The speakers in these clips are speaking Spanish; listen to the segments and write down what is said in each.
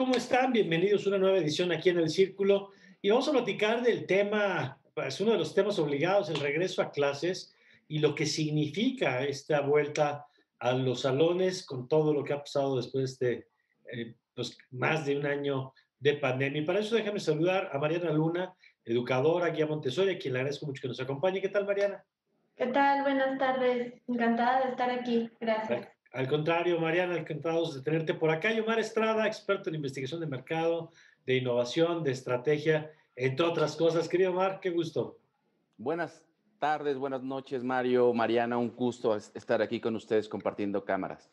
¿Cómo están? Bienvenidos a una nueva edición aquí en El Círculo. Y vamos a platicar del tema, es uno de los temas obligados, el regreso a clases y lo que significa esta vuelta a los salones con todo lo que ha pasado después de pues, más de un año de pandemia. Y para eso déjame saludar a Mariana Luna, educadora, guía Montessori, a quien le agradezco mucho que nos acompañe. ¿Qué tal, Mariana? ¿Qué tal? Buenas tardes. Encantada de estar aquí. Gracias. Al contrario, Mariana, encantados de tenerte por acá. Y Omar Estrada, experto en investigación de mercado, de innovación, de estrategia, entre otras cosas. Querido Omar, qué gusto. Buenas tardes, buenas noches, Mario, Mariana, un gusto estar aquí con ustedes compartiendo cámaras.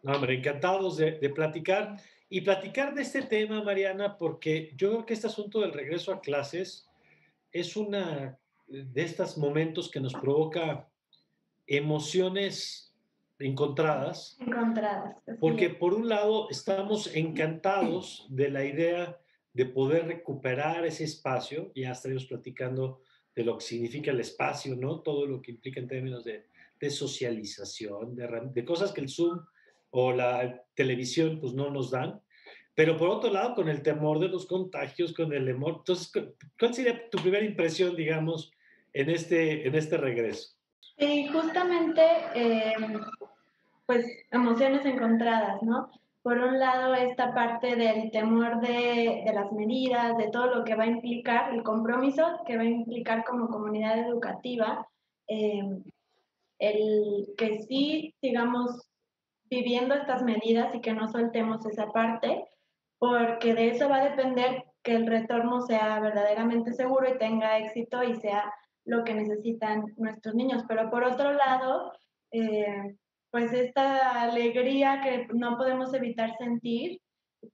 No, hombre, encantados de platicar y platicar de este tema, Mariana, porque yo creo que este asunto del regreso a clases es una de estos momentos que nos provoca emociones encontradas. Encontradas. Así Porque es. por un lado estamos encantados de la idea de poder recuperar ese espacio, ya estaremos platicando de lo que significa el espacio, ¿no? Todo lo que implica en términos de socialización, de cosas que el Zoom o la televisión pues no nos dan. Pero por otro lado, con el temor de los contagios, con el temor. Entonces, ¿cuál sería tu primera impresión, digamos, en este regreso? Sí, justamente, pues emociones encontradas, ¿no? Por un lado, esta parte del temor de las medidas, de todo lo que va a implicar, el compromiso que va a implicar como comunidad educativa, eh, el que sí sigamos viviendo estas medidas y que no soltemos esa parte, porque de eso va a depender que el retorno sea verdaderamente seguro y tenga éxito y sea lo que necesitan nuestros niños. Pero por otro lado, pues esta alegría que no podemos evitar sentir,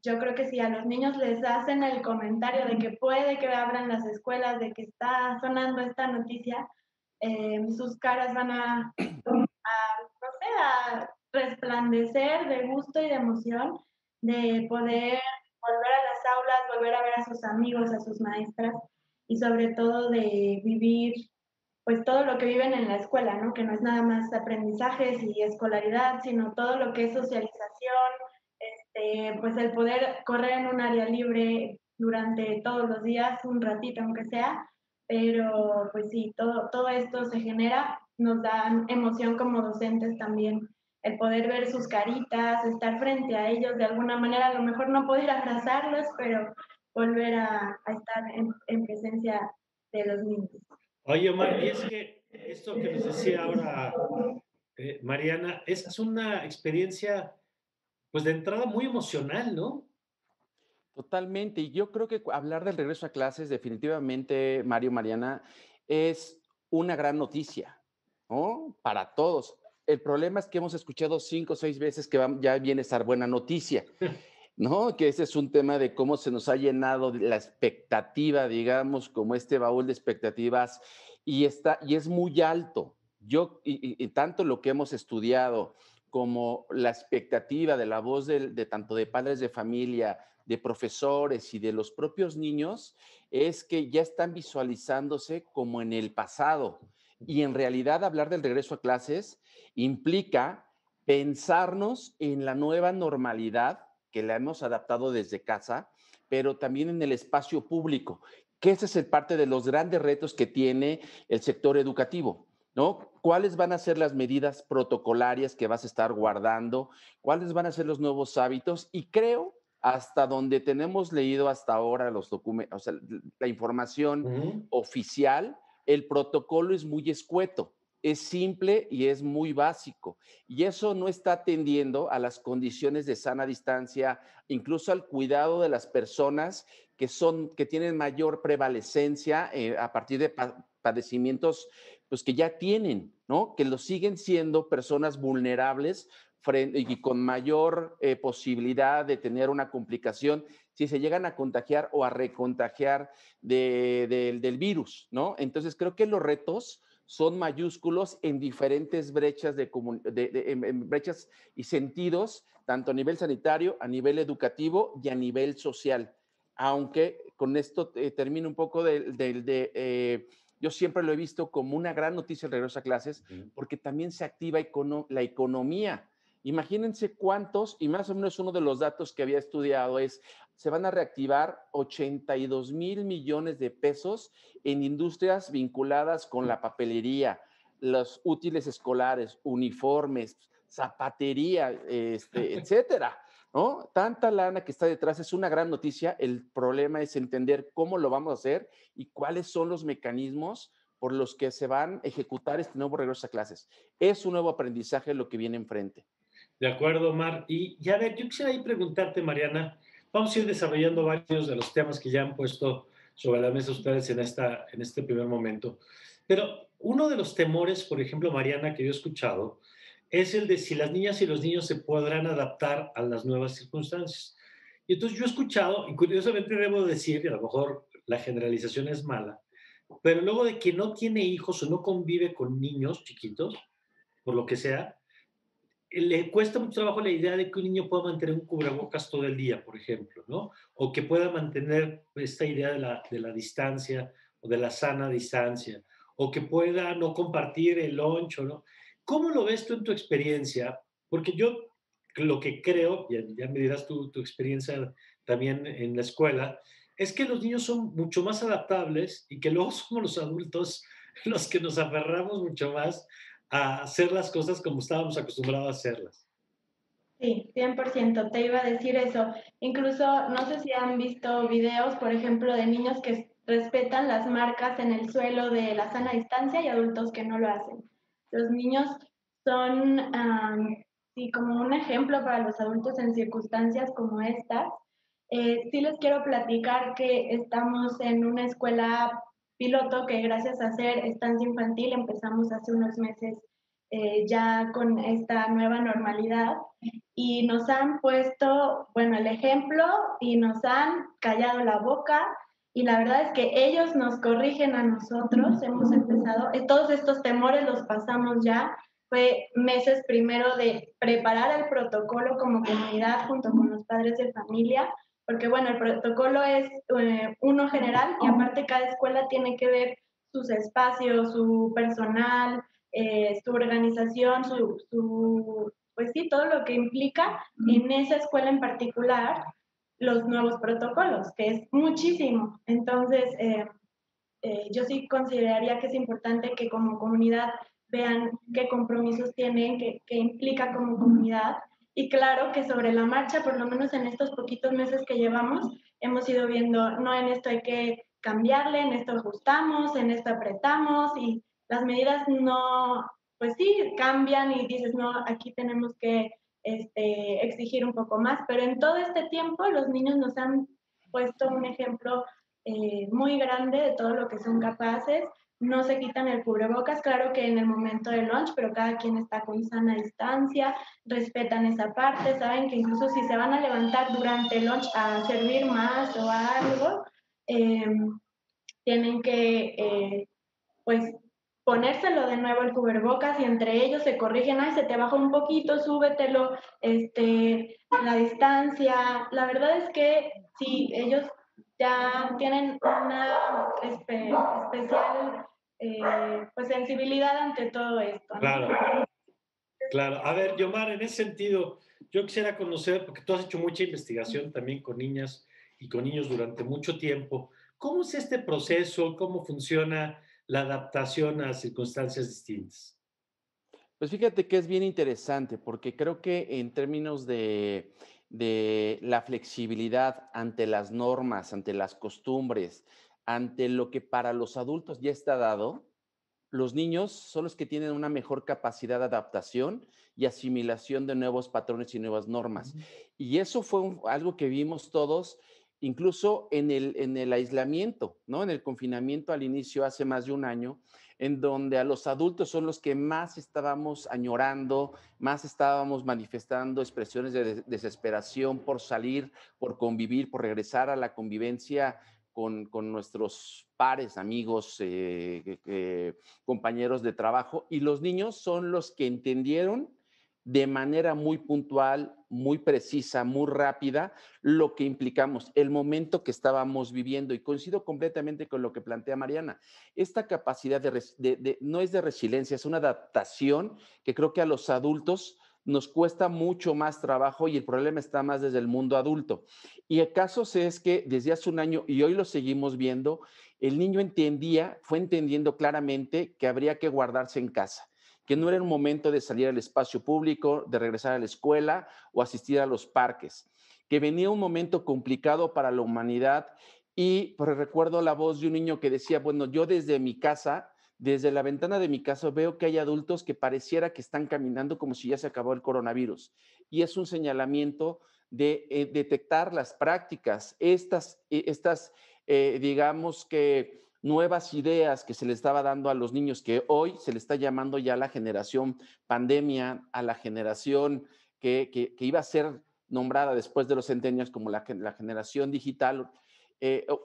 yo creo que si a los niños les hacen el comentario de que puede que abran las escuelas, de que está sonando esta noticia, sus caras van no sé, a resplandecer de gusto y de emoción de poder volver a las aulas, volver a ver a sus amigos, a sus maestras y sobre todo de vivir pues todo lo que viven en la escuela, ¿no? Que no es nada más aprendizajes y escolaridad, sino todo lo que es socialización, pues el poder correr en un área libre durante todos los días, un ratito aunque sea, pero pues sí, todo esto se genera, nos da emoción como docentes también, el poder ver sus caritas, estar frente a ellos de alguna manera, a lo mejor no poder abrazarlos, pero volver a estar en presencia de los niños. Oye, Omar, y es que esto que nos decía ahora Mariana, es una experiencia, pues de entrada muy emocional, ¿no? Totalmente, y yo creo que hablar del regreso a clases definitivamente, Mario, Mariana, es una gran noticia, ¿no? Para todos. El problema es que hemos escuchado 5 o 6 veces que ya viene esa buena noticia, ¿no? Que ese es un tema de cómo se nos ha llenado la expectativa, digamos, como este baúl de expectativas, y es muy alto. Y tanto lo que hemos estudiado como la expectativa de la voz de tanto de padres de familia, de profesores y de los propios niños, es que ya están visualizándose como en el pasado. Y en realidad hablar del regreso a clases implica pensarnos en la nueva normalidad que la hemos adaptado desde casa, pero también en el espacio público, que ese es el parte de los grandes retos que tiene el sector educativo, ¿no? ¿Cuáles van a ser las medidas protocolarias que vas a estar guardando? ¿Cuáles van a ser los nuevos hábitos? Y creo, hasta donde tenemos leído hasta ahora los documentos, o sea, la información Ujú. oficial, el protocolo es muy escueto, es simple y es muy básico. Y eso no está atendiendo a las condiciones de sana distancia, incluso al cuidado de las personas que tienen mayor prevalecencia a partir de padecimientos pues, que ya tienen, ¿no? Que lo siguen siendo personas vulnerables y con mayor posibilidad de tener una complicación si se llegan a contagiar o a recontagiar del virus, ¿no? Entonces creo que los retos son mayúsculos en diferentes brechas, en brechas y sentidos, tanto a nivel sanitario, a nivel educativo y a nivel social. Aunque con esto termino un poco yo siempre lo he visto como una gran noticia el regreso a clases, porque también se activa la economía. Imagínense cuántos, y más o menos uno de los datos que había estudiado es, se van a reactivar 82,000 millones de pesos en industrias vinculadas con la papelería, los útiles escolares, uniformes, zapatería, etcétera, ¿no? Tanta lana que está detrás es una gran noticia. El problema es entender cómo lo vamos a hacer y cuáles son los mecanismos por los que se van a ejecutar este nuevo regreso a clases. Es un nuevo aprendizaje lo que viene enfrente. De acuerdo, Omar. Y a ver, yo quisiera ahí preguntarte, Mariana, vamos a ir desarrollando varios de los temas que ya han puesto sobre la mesa ustedes en este primer momento. Pero uno de los temores, por ejemplo, Mariana, que yo he escuchado, es el de si las niñas y los niños se podrán adaptar a las nuevas circunstancias. Y entonces yo he escuchado, y curiosamente debo decir, y a lo mejor la generalización es mala, pero luego de que no tiene hijos o no convive con niños chiquitos, por lo que sea, le cuesta mucho trabajo la idea de que un niño pueda mantener un cubrebocas todo el día, por ejemplo, ¿no? O que pueda mantener esta idea de la distancia o de la sana distancia, o que pueda no compartir el lunch, ¿no? ¿Cómo lo ves tú en tu experiencia? Porque yo lo que creo, ya me dirás tu experiencia también en la escuela, es que los niños son mucho más adaptables y que luego somos los adultos los que nos aferramos mucho más a hacer las cosas como estábamos acostumbrados a hacerlas. Sí, 100%, te iba a decir eso. Incluso, no sé si han visto videos, por ejemplo, de niños que respetan las marcas en el suelo de la sana distancia y adultos que no lo hacen. Los niños son, sí, como un ejemplo para los adultos en circunstancias como estas. Sí les quiero platicar que estamos en una escuela piloto que gracias a hacer estancia infantil empezamos hace unos meses ya con esta nueva normalidad y nos han puesto, bueno, el ejemplo y nos han callado la boca y la verdad es que ellos nos corrigen a nosotros, hemos empezado, todos estos temores los pasamos ya, fue meses primero de preparar el protocolo como comunidad junto con los padres de familia, porque bueno, el protocolo es uno general y aparte cada escuela tiene que ver sus espacios, su personal, su organización, pues sí, todo lo que implica en esa escuela en particular los nuevos protocolos, que es muchísimo. Entonces, yo sí consideraría que es importante que como comunidad vean qué compromisos tienen, qué implica como comunidad. Y claro que sobre la marcha, por lo menos en estos poquitos meses que llevamos, hemos ido viendo, no, en esto hay que cambiarle, en esto ajustamos, en esto apretamos y las medidas no, pues sí, cambian y dices, no, aquí tenemos que exigir un poco más, pero en todo este tiempo los niños nos han puesto un ejemplo muy grande de todo lo que son capaces. No se quitan el cubrebocas, claro que en el momento del lunch, pero cada quien está con sana distancia, respetan esa parte, saben que incluso si se van a levantar durante el lunch a servir más o algo, eh, tienen que pues ponérselo de nuevo el cubrebocas y entre ellos se corrigen, ay, se te bajó un poquito, súbetelo, la distancia. La verdad es que sí, ellos ya tienen una especial pues sensibilidad ante todo esto, ¿no? Claro, claro. A ver, Yomar, en ese sentido, yo quisiera conocer, porque tú has hecho mucha investigación también con niñas y con niños durante mucho tiempo, ¿cómo es este proceso? ¿Cómo funciona la adaptación a circunstancias distintas? Pues fíjate que es bien interesante porque creo que en términos de la flexibilidad ante las normas, ante las costumbres, ante lo que para los adultos ya está dado, los niños son los que tienen una mejor capacidad de adaptación y asimilación de nuevos patrones y nuevas normas. Y eso fue algo que vimos todos, incluso en el aislamiento, ¿no? En el confinamiento al inicio, hace más de un año, en donde a los adultos son los que más estábamos añorando, más estábamos manifestando expresiones de desesperación por salir, por convivir, por regresar a la convivencia con nuestros pares, amigos, compañeros de trabajo, y los niños son los que entendieron de manera muy puntual, muy precisa, muy rápida, lo que implicamos, el momento que estábamos viviendo. Y coincido completamente con lo que plantea Mariana. Esta capacidad no es de resiliencia, es una adaptación que creo que a los adultos nos cuesta mucho más trabajo y el problema está más desde el mundo adulto. Y el caso es que desde hace un año, y hoy lo seguimos viendo, el niño fue entendiendo claramente que habría que guardarse en casa, que no era un momento de salir al espacio público, de regresar a la escuela o asistir a los parques, que venía un momento complicado para la humanidad. Y pues, recuerdo la voz de un niño que decía, bueno, yo desde mi casa, desde la ventana de mi casa, veo que hay adultos que pareciera que están caminando como si ya se acabó el coronavirus. Y es un señalamiento de detectar las prácticas, digamos que nuevas ideas que se le estaba dando a los niños, que hoy se le está llamando ya la generación pandemia, a la generación que iba a ser nombrada después de los centenios como la generación digital.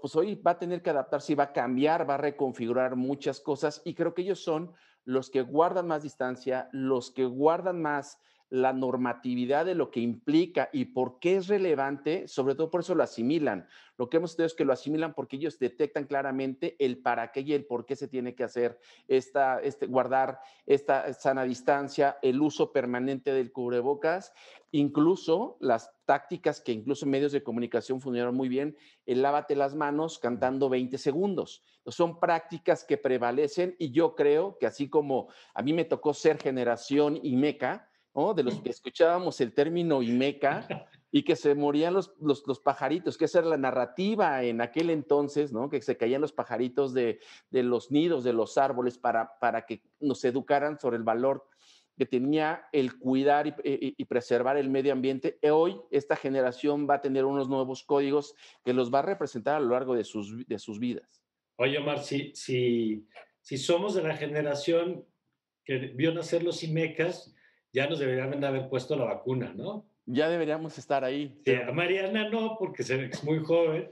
Pues hoy va a tener que adaptarse y va a cambiar, va a reconfigurar muchas cosas, y creo que ellos son los que guardan más distancia, los que guardan más la normatividad de lo que implica y por qué es relevante, sobre todo por eso lo asimilan. Lo que hemos visto es que lo asimilan porque ellos detectan claramente el para qué y el por qué se tiene que hacer guardar esta sana distancia, el uso permanente del cubrebocas, incluso las tácticas que incluso en medios de comunicación funcionaron muy bien, el lávate las manos cantando 20 segundos. Entonces, son prácticas que prevalecen y yo creo que así como a mí me tocó ser generación IMECA, ¿no? De los que escuchábamos el término IMECA y que se morían los pajaritos, que esa era la narrativa en aquel entonces, ¿no? Que se caían los pajaritos de los nidos, de los árboles, para que nos educaran sobre el valor que tenía el cuidar y preservar el medio ambiente. Hoy esta generación va a tener unos nuevos códigos que los va a representar a lo largo de sus vidas. Oye, Omar, si somos de la generación que vio nacer los IMECAS, ya nos deberían haber puesto la vacuna, ¿no? Ya deberíamos estar ahí, Sí, pero a Mariana no, porque es muy joven,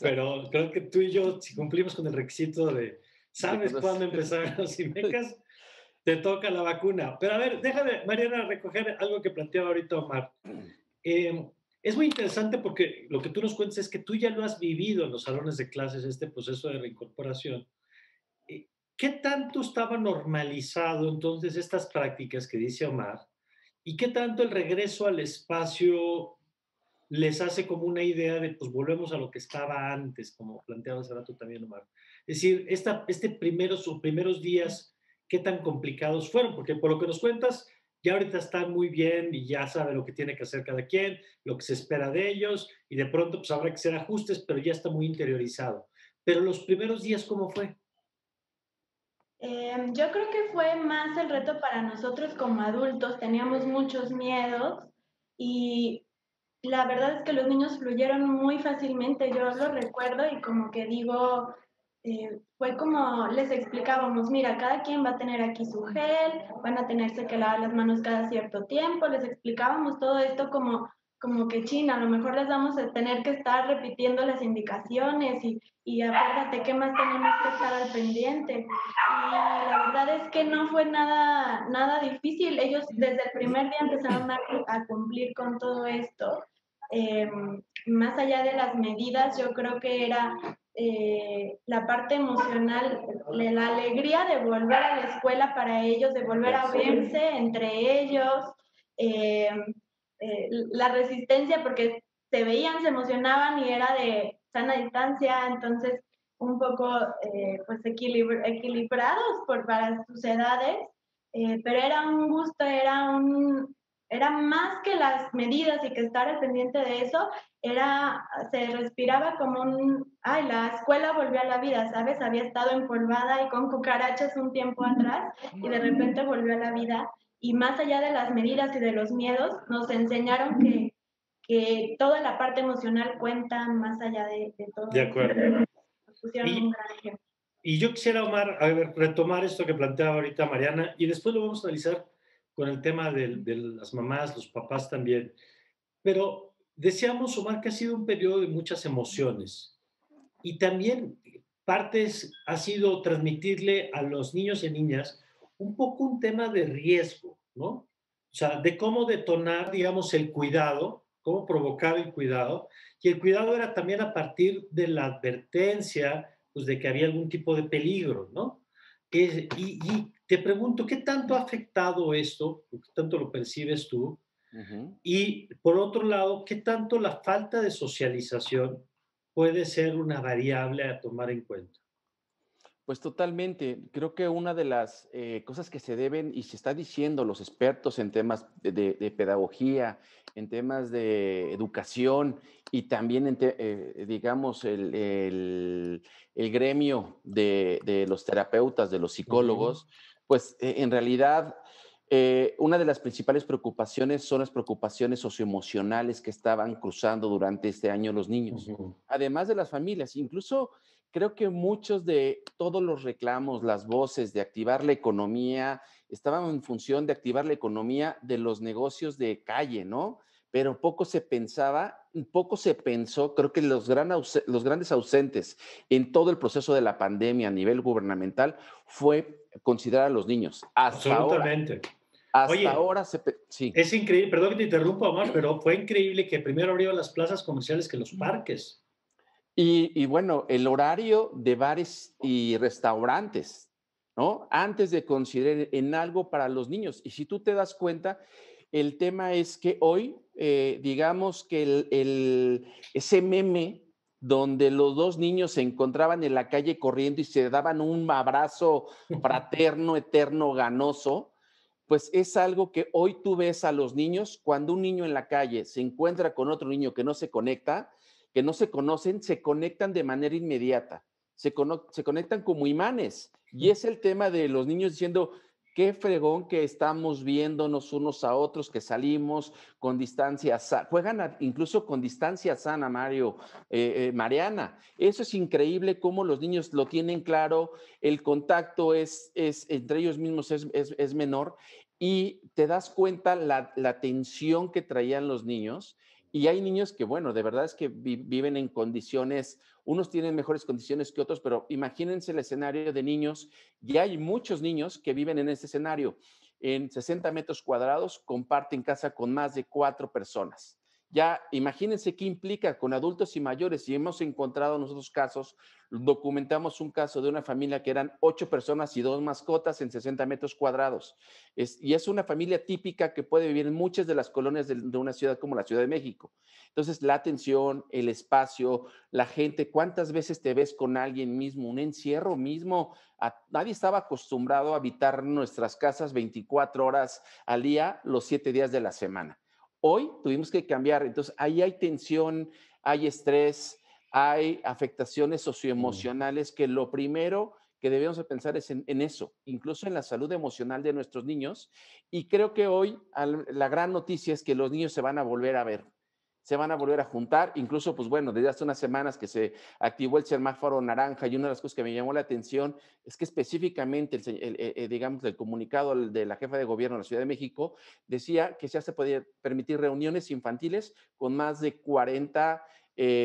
pero creo que tú y yo, si cumplimos con el requisito de, de ¿sabes cuándo conocer. empezaron los IMECAS? Te toca la vacuna. Pero a ver, déjame, Mariana, recoger algo que planteaba ahorita Omar. Es muy interesante porque lo que tú nos cuentas es que tú ya lo has vivido en los salones de clases, este proceso de reincorporación. Eh, ¿Qué tanto estaba normalizado entonces estas prácticas que dice Omar? ¿Y qué tanto el regreso al espacio les hace como una idea de, pues volvemos a lo que estaba antes, como planteaba hace rato también Omar? Es decir, primeros días, ¿qué tan complicados fueron? Porque por lo que nos cuentas, ya ahorita están muy bien y ya sabe lo que tiene que hacer cada quien, lo que se espera de ellos, y de pronto pues habrá que hacer ajustes, pero ya está muy interiorizado. Pero los primeros días, ¿cómo fue? Yo creo que fue más el reto para nosotros como adultos, teníamos muchos miedos y la verdad es que los niños fluyeron muy fácilmente, yo lo recuerdo y como que digo, fue como les explicábamos, mira, cada quien va a tener aquí su gel, van a tenerse que lavar las manos cada cierto tiempo, les explicábamos todo esto como que China, a lo mejor les vamos a tener que estar repitiendo las indicaciones y acuérdate qué más tenemos que estar al pendiente. Y la verdad es que no fue nada difícil, ellos desde el primer día empezaron a cumplir con todo esto. Eh, Más allá de las medidas, yo creo que era la parte emocional, la alegría de volver a la escuela para ellos, de volver a verse entre ellos, eh, la resistencia porque se veían, se emocionaban y era de sana distancia, entonces un poco pues equilibrados para sus edades, pero era un gusto, era más que las medidas y que estar al pendiente de eso, se respiraba como ay, la escuela volvió a la vida, ¿sabes? Había estado empolvada y con cucarachas un tiempo atrás y de repente volvió a la vida. Y más allá de las medidas y de los miedos, nos enseñaron que toda la parte emocional cuenta más allá de todo De eso. acuerdo. Nos pusieron un Y, gran ejemplo. y yo quisiera, Omar, a ver, retomar esto que planteaba ahorita Mariana y después lo vamos a analizar con el tema de las mamás, los papás también. Pero decíamos, Omar, que ha sido un periodo de muchas emociones y también ha sido transmitirle a los niños y niñas un poco un tema de riesgo, ¿no? O sea, de cómo detonar, digamos, el cuidado, cómo provocar el cuidado. Y el cuidado era también a partir de la advertencia, pues, de que había algún tipo de peligro, ¿no? Y te pregunto, ¿qué tanto ha afectado esto? ¿Qué tanto lo percibes tú? Ujú. Y por otro lado, ¿qué tanto la falta de socialización puede ser una variable a tomar en cuenta? Pues totalmente. Creo que una de las cosas que se deben y se está diciendo los expertos en temas de pedagogía, en temas de educación y también digamos, el gremio de los terapeutas, de los Ujú, psicólogos, pues en realidad una de las principales preocupaciones son las preocupaciones socioemocionales que estaban cruzando durante este año los niños, ujú. además de las familias. Incluso creo que muchos de todos los reclamos, las voces de activar la economía, estaban en función de activar la economía de los negocios de calle, ¿no? Pero poco se pensó, creo que los grandes ausentes en todo el proceso de la pandemia a nivel gubernamental fue considerar a los niños. Absolutamente. Hasta Oye, ahora sí. es increíble, perdón que te interrumpa, Omar, pero fue increíble que primero abrieron las plazas comerciales que los parques. Y bueno, el horario de bares y restaurantes, ¿no? Antes de considerar en algo para los niños. Y si tú te das cuenta, el tema es que hoy, digamos que ese meme donde los dos niños se encontraban en la calle corriendo y se daban un abrazo fraterno, eterno, ganoso, pues es algo que hoy tú ves a los niños, cuando un niño en la calle se encuentra con otro niño que no se conecta, que no se conocen, se conectan de manera inmediata, se conectan como imanes. Y es el tema de los niños diciendo, qué fregón que estamos viéndonos unos a otros, que salimos con distancia, juegan incluso con distancia sana, Mario, Mariana. Eso es increíble cómo los niños lo tienen claro, el contacto es entre ellos mismos es menor y te das cuenta la tensión que traían los niños y hay niños que, bueno, de verdad es que viven en condiciones, unos tienen mejores condiciones que otros, pero imagínense el escenario de niños, y hay muchos niños que viven en este escenario. En 60 metros cuadrados comparten casa con más de 4 personas. Ya imagínense qué implica con adultos y mayores. Y hemos encontrado nosotros casos, documentamos un caso de una familia que eran 8 personas y 2 mascotas en 60 metros cuadrados. Y es una familia típica que puede vivir en muchas de las colonias de una ciudad como la Ciudad de México. Entonces, la atención, el espacio, la gente, ¿cuántas veces te ves con alguien mismo? Un encierro mismo. Nadie estaba acostumbrado a habitar nuestras casas 24 horas al día, los 7 días de la semana. Hoy tuvimos que cambiar. Entonces, ahí hay tensión, hay estrés, hay afectaciones Mm. socioemocionales que lo primero que debemos de pensar es en eso, incluso en la salud emocional de nuestros niños. Y creo que hoy la gran noticia es que los niños se van a volver a ver, se van a volver a juntar, incluso, pues bueno, desde hace unas semanas que se activó el semáforo naranja y una de las cosas que me llamó la atención es que específicamente, digamos, el comunicado de la jefa de gobierno de la Ciudad de México decía que ya se podía permitir reuniones infantiles con más de 40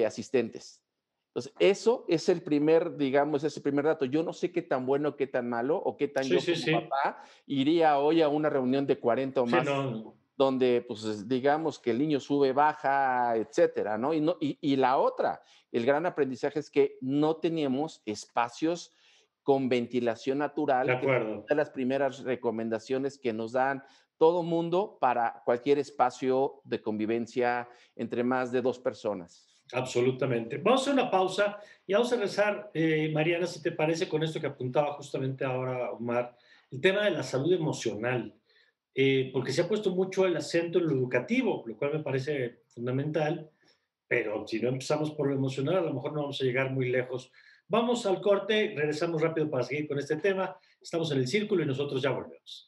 asistentes. Entonces, eso es el primer, digamos, ese primer dato. Yo no sé qué tan bueno, qué tan malo, o qué tan Sí, yo sí, como sí. papá iría hoy a una reunión de 40 o Sí, más, no, no. donde, pues, digamos que el niño sube, baja, etcétera, ¿no? Y la otra, el gran aprendizaje es que no teníamos espacios con ventilación De natural, que es acuerdo. una de las primeras recomendaciones que nos dan todo mundo para cualquier espacio de convivencia entre más de 2 personas. Absolutamente. Vamos a hacer una pausa y vamos a regresar, Mariana, si te parece, con esto que apuntaba justamente ahora Omar, el tema de la salud emocional, porque se ha puesto mucho el acento en lo educativo, lo cual me parece fundamental, pero si no empezamos por lo emocional, a lo mejor no vamos a llegar muy lejos. Vamos al corte, regresamos rápido para seguir con este tema. Estamos en el círculo y nosotros ya volvemos.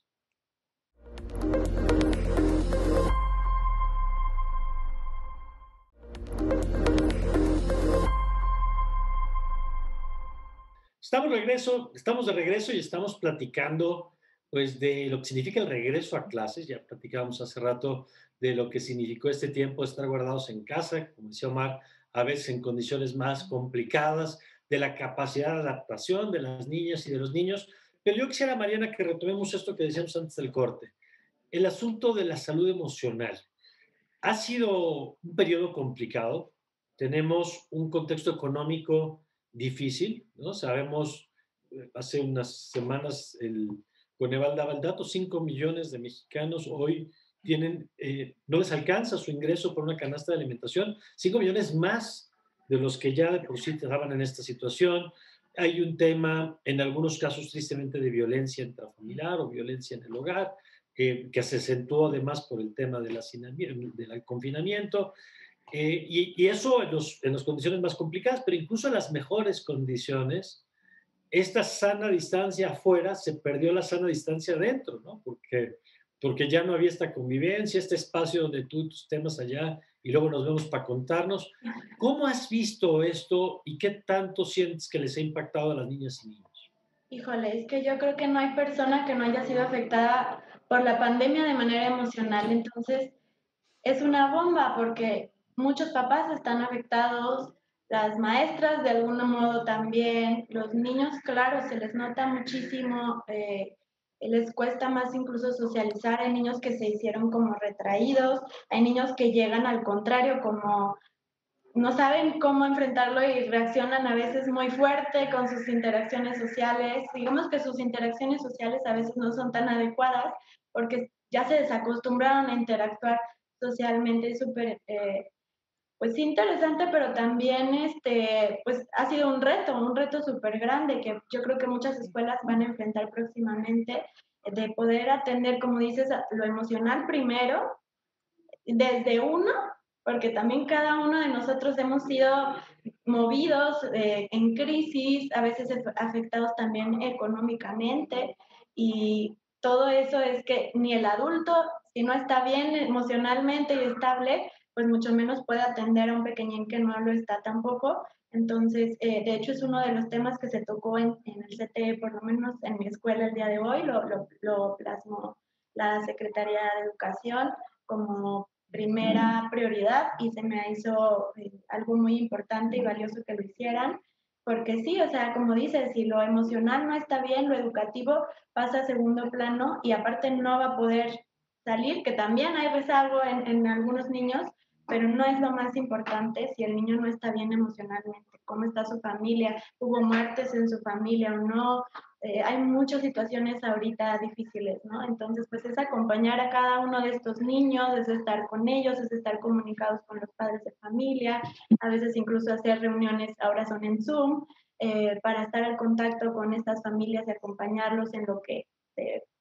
Estamos de regreso y estamos platicando pues de lo que significa el regreso a clases. Ya platicábamos hace rato de lo que significó este tiempo de estar guardados en casa, como decía Omar, a veces en condiciones más complicadas, de la capacidad de adaptación de las niñas y de los niños. Pero yo quisiera, Mariana, que retomemos esto que decíamos antes del corte, el asunto de la salud emocional. Ha sido un periodo complicado. Tenemos un contexto económico difícil, ¿no? Sabemos, hace unas semanas el Coneval daba el dato, 5 millones de mexicanos hoy tienen, no les alcanza su ingreso por una canasta de alimentación, 5 millones más de los que ya de por sí estaban en esta situación. Hay un tema, en algunos casos, tristemente, de violencia intrafamiliar o violencia en el hogar, que se acentuó además por el tema del confinamiento. Y eso en las condiciones más complicadas, pero incluso en las mejores condiciones, esta sana distancia afuera se perdió la sana distancia adentro, ¿no? Porque ya no había esta convivencia, este espacio donde tú tus temas allá y luego nos vemos para contarnos. ¿Cómo has visto esto y qué tanto sientes que les ha impactado a las niñas y niños? Híjole, es que yo creo que no hay persona que no haya sido afectada por la pandemia de manera emocional. Entonces, es una bomba porque muchos papás están afectados, las maestras de algún modo también, los niños, claro, se les nota muchísimo, les cuesta más incluso socializar, hay niños que se hicieron como retraídos, hay niños que llegan al contrario como no saben cómo enfrentarlo y reaccionan a veces muy fuerte con sus interacciones sociales. Digamos que sus interacciones sociales a veces no son tan adecuadas porque ya se desacostumbraron a interactuar socialmente. Es súper, pues interesante, pero también pues ha sido un reto súper grande que yo creo que muchas escuelas van a enfrentar próximamente, de poder atender, como dices, lo emocional primero desde uno, porque también cada uno de nosotros hemos sido movidos en crisis, a veces afectados también económicamente, y todo eso es que ni el adulto, si no está bien emocionalmente y estable, pues mucho menos puede atender a un pequeñín que no lo está tampoco. Entonces, de hecho, es uno de los temas que se tocó en el CTE, por lo menos en mi escuela el día de hoy, lo plasmó la Secretaría de Educación como primera prioridad y se me hizo algo muy importante y valioso que lo hicieran, porque sí, o sea, como dices, si lo emocional no está bien, lo educativo pasa a segundo plano y aparte no va a poder salir, que también hay rezago en algunos niños, pero no es lo más importante si el niño no está bien emocionalmente, cómo está su familia, hubo muertes en su familia o no, hay muchas situaciones ahorita difíciles, ¿no? Entonces, pues es acompañar a cada uno de estos niños, es estar con ellos, es estar comunicados con los padres de familia, a veces incluso hacer reuniones, ahora son en Zoom, para estar en contacto con estas familias y acompañarlos en lo que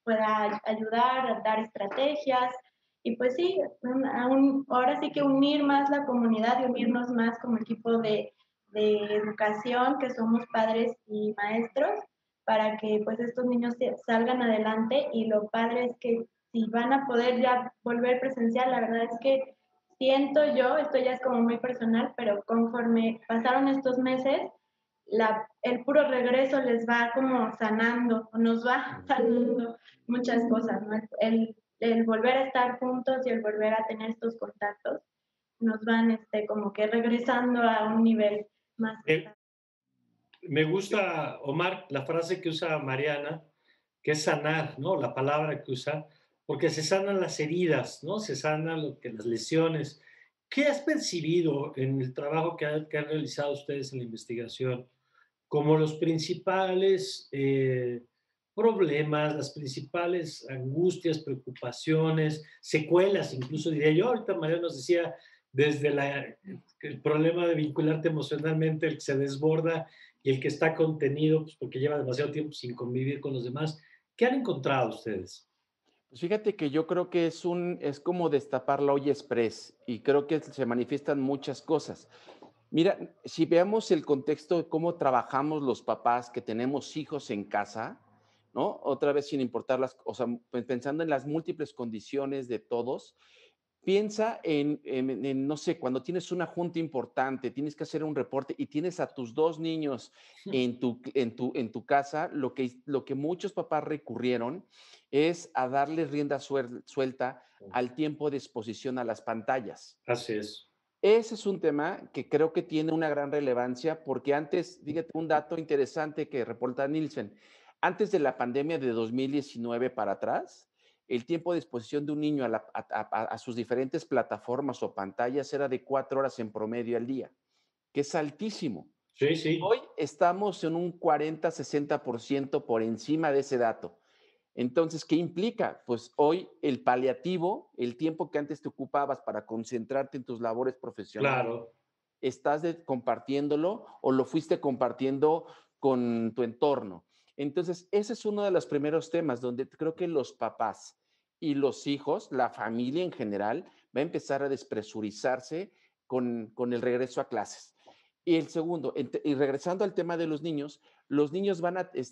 pueda ayudar, dar estrategias. Y pues sí, ahora sí que unir más la comunidad y unirnos más como equipo de educación, que somos padres y maestros, para que pues estos niños salgan adelante y lo padre es que si van a poder ya volver presencial, la verdad es que siento yo, esto ya es como muy personal, pero conforme pasaron estos meses, el puro regreso les va como sanando, o nos va sanando muchas cosas, ¿no? El volver a estar juntos y el volver a tener estos contactos nos van como que regresando a un nivel más. Me gusta, Omar, la frase que usa Mariana, que es sanar, ¿no? La palabra que usa, porque se sanan las heridas, ¿no? Se sanan las lesiones. ¿Qué has percibido en el trabajo que han realizado ustedes en la investigación como los principales problemas, las principales angustias, preocupaciones, secuelas, incluso diría yo? Ahorita Mariana nos decía desde el problema de vincularte emocionalmente, el que se desborda y el que está contenido, pues porque lleva demasiado tiempo sin convivir con los demás. ¿Qué han encontrado ustedes? Pues fíjate que yo creo que es como destapar la olla express y creo que se manifiestan muchas cosas. Mira, si veamos el contexto de cómo trabajamos los papás que tenemos hijos en casa, ¿no? Otra vez sin importar o sea, pues pensando en las múltiples condiciones de todos, piensa no sé, cuando tienes una junta importante, tienes que hacer un reporte y tienes a tus dos niños en tu casa, lo que muchos papás recurrieron es a darle rienda suelta al tiempo de exposición a las pantallas. Así es. Ese es un tema que creo que tiene una gran relevancia porque antes, fíjate, un dato interesante que reporta Nielsen, antes de la pandemia de 2019 para atrás, el tiempo de exposición de un niño a sus diferentes plataformas o pantallas era de 4 horas en promedio al día, que es altísimo. Sí, sí. Hoy estamos en un 40-60% por encima de ese dato. Entonces, ¿qué implica? Pues hoy el paliativo, el tiempo que antes te ocupabas para concentrarte en tus labores profesionales, Claro, estás compartiéndolo o lo fuiste compartiendo con tu entorno. Entonces, ese es uno de los primeros temas donde creo que los papás y los hijos, la familia en general, va a empezar a despresurizarse con el regreso a clases. Y el segundo, y regresando al tema de los niños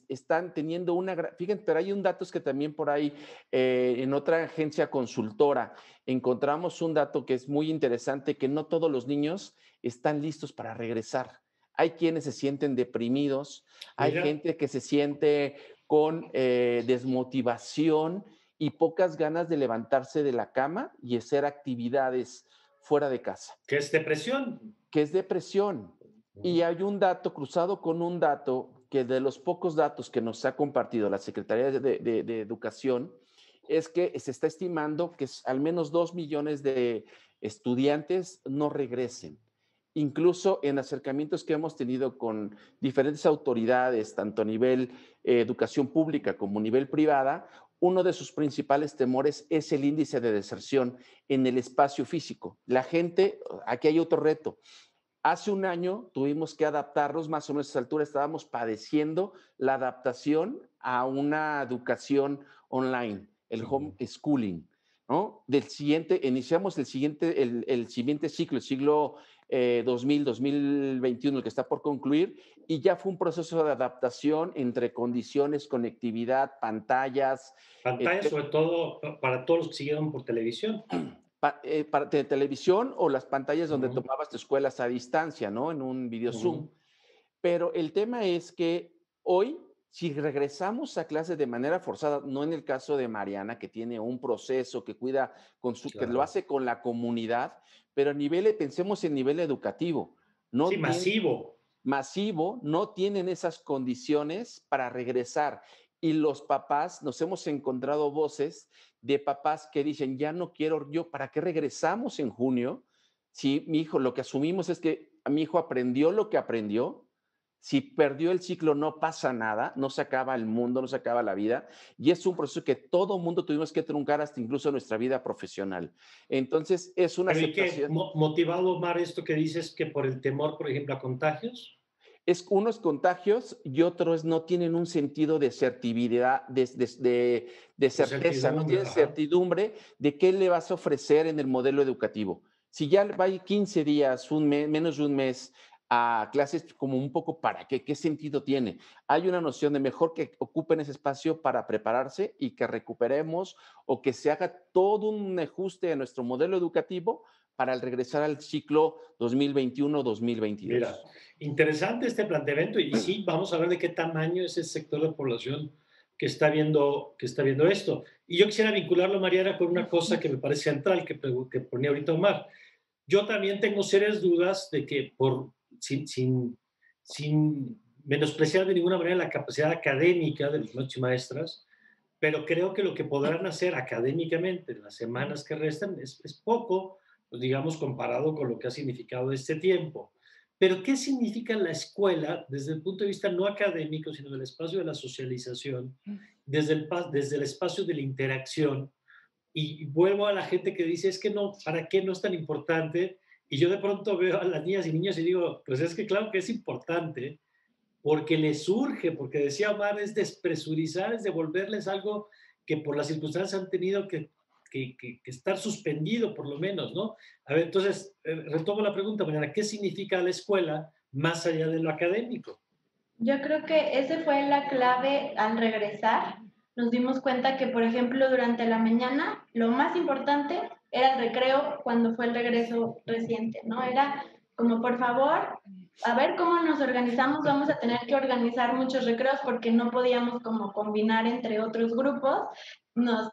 están teniendo fíjense, pero hay un dato es que también por ahí en otra agencia consultora encontramos un dato que es muy interesante, que no todos los niños están listos para regresar. Hay quienes se sienten deprimidos, hay mira, gente que se siente con desmotivación y pocas ganas de levantarse de la cama y hacer actividades fuera de casa, ¿qué es depresión? que es depresión. Y hay un dato cruzado con un dato que de los pocos datos que nos ha compartido la Secretaría de Educación es que se está estimando que al menos 2 millones de estudiantes no regresen. Incluso en acercamientos que hemos tenido con diferentes autoridades, tanto a nivel educación pública como a nivel privada, uno de sus principales temores es el índice de deserción en el espacio físico. La gente, aquí hay otro reto. Hace un año tuvimos que adaptarnos, más o menos a esa altura estábamos padeciendo la adaptación a una educación online, el home schooling, ¿no? Iniciamos el siguiente ciclo, el siglo 2021, el que está por concluir, y ya fue un proceso de adaptación entre condiciones, conectividad, pantallas, Pantalla, sobre todo para todos los que siguieron por televisión. de televisión o las pantallas donde Ujú, tomabas tus escuelas a distancia, ¿no? En un video Zoom. ujú. Pero el tema es que hoy, si regresamos a clases de manera forzada, no en el caso de Mariana, que tiene un proceso que cuida que lo Claro. hace con la comunidad, pero pensemos en nivel educativo, Sí, no tiene masivo. masivo, no tienen esas condiciones para regresar. Y los papás, nos hemos encontrado voces de papás que dicen, ya no quiero yo, ¿para qué regresamos en junio? Si mi hijo, lo que asumimos es que mi hijo aprendió lo que aprendió, si perdió el ciclo no pasa nada, no se acaba el mundo, no se acaba la vida, y es un proceso que todo mundo tuvimos que truncar hasta incluso nuestra vida profesional. Entonces, es una Pero ¿y qué? aceptación. Motivado, Omar, esto que dices que por el temor, por ejemplo, a contagios? Es unos contagios y otros no tienen un sentido de certividad, de De certeza, no certidumbre, tienen ajá. certidumbre de qué le vas a ofrecer en el modelo educativo. Si ya va a ir 15 días, un mes, menos de un mes a clases, como un poco para qué sentido tiene. Hay una noción de mejor que ocupen ese espacio para prepararse y que recuperemos o que se haga todo un ajuste a nuestro modelo educativo para el regresar al ciclo 2021-2022. Mira, interesante este planteamiento y sí, vamos a ver de qué tamaño es el sector de población que está viendo esto. Y yo quisiera vincularlo, Mariana, con una cosa que me parece central que ponía ahorita Omar. Yo también tengo serias dudas de que sin menospreciar de ninguna manera la capacidad académica de los maestros y maestras, pero creo que lo que podrán hacer académicamente en las semanas que restan es poco, pues digamos, comparado con lo que ha significado este tiempo. Pero, ¿qué significa la escuela desde el punto de vista no académico, sino del espacio de la socialización, desde el espacio de la interacción? Y vuelvo a la gente que dice, es que no, ¿para qué no es tan importante? Y yo de pronto veo a las niñas y niños y digo, pues es que claro que es importante, porque les surge, porque decía Omar, es despresurizar, es devolverles algo que por las circunstancias han tenido que estar suspendido, por lo menos, ¿no? A ver, entonces, retomo la pregunta, Mariana, ¿qué significa la escuela más allá de lo académico? Yo creo que ese fue la clave al regresar. Nos dimos cuenta que, por ejemplo, durante la mañana, lo más importante era el recreo cuando fue el regreso reciente, ¿no? Era como, por favor, a ver cómo nos organizamos, vamos a tener que organizar muchos recreos porque no podíamos como combinar entre otros grupos. Nos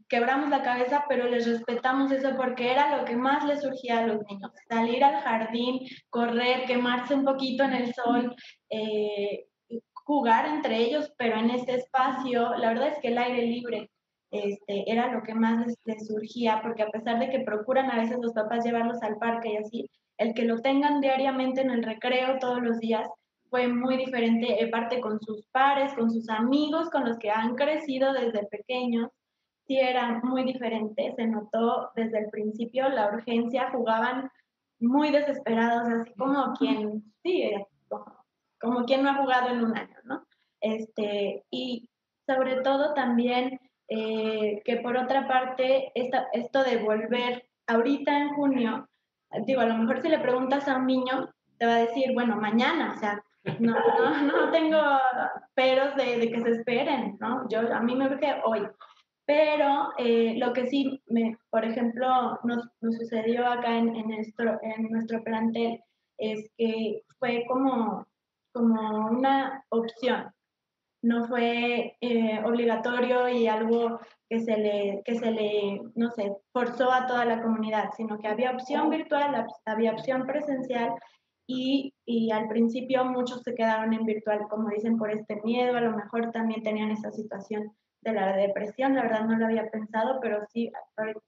quebramos la cabeza, pero les respetamos eso porque era lo que más les surgía a los niños, salir al jardín, correr, quemarse un poquito en el sol, eh, jugar entre ellos, pero en este espacio, la verdad es que el aire libre era lo que más les surgía, porque a pesar de que procuran a veces los papás llevarlos al parque y así, el que lo tengan diariamente en el recreo todos los días, fue muy diferente, parte con sus pares, con sus amigos, con los que han crecido desde pequeños, sí era muy diferente, se notó desde el principio la urgencia, jugaban muy desesperados, así como quien, sí, como quien no ha jugado en un año, ¿no? Y sobre todo también que por otra parte, esto de volver ahorita en junio, digo, a lo mejor si le preguntas a un niño, te va a decir, bueno, mañana, o sea, no tengo peros de que se esperen, ¿no? A mí me urge hoy. Pero lo que sí, por ejemplo, nos sucedió acá en nuestro plantel es que fue como una opción, no fue obligatorio y algo que se le, no sé, forzó a toda la comunidad, sino que había opción virtual, había opción presencial y al principio muchos se quedaron en virtual, como dicen, por este miedo, a lo mejor también tenían esa situación de la depresión, la verdad no lo había pensado, pero sí,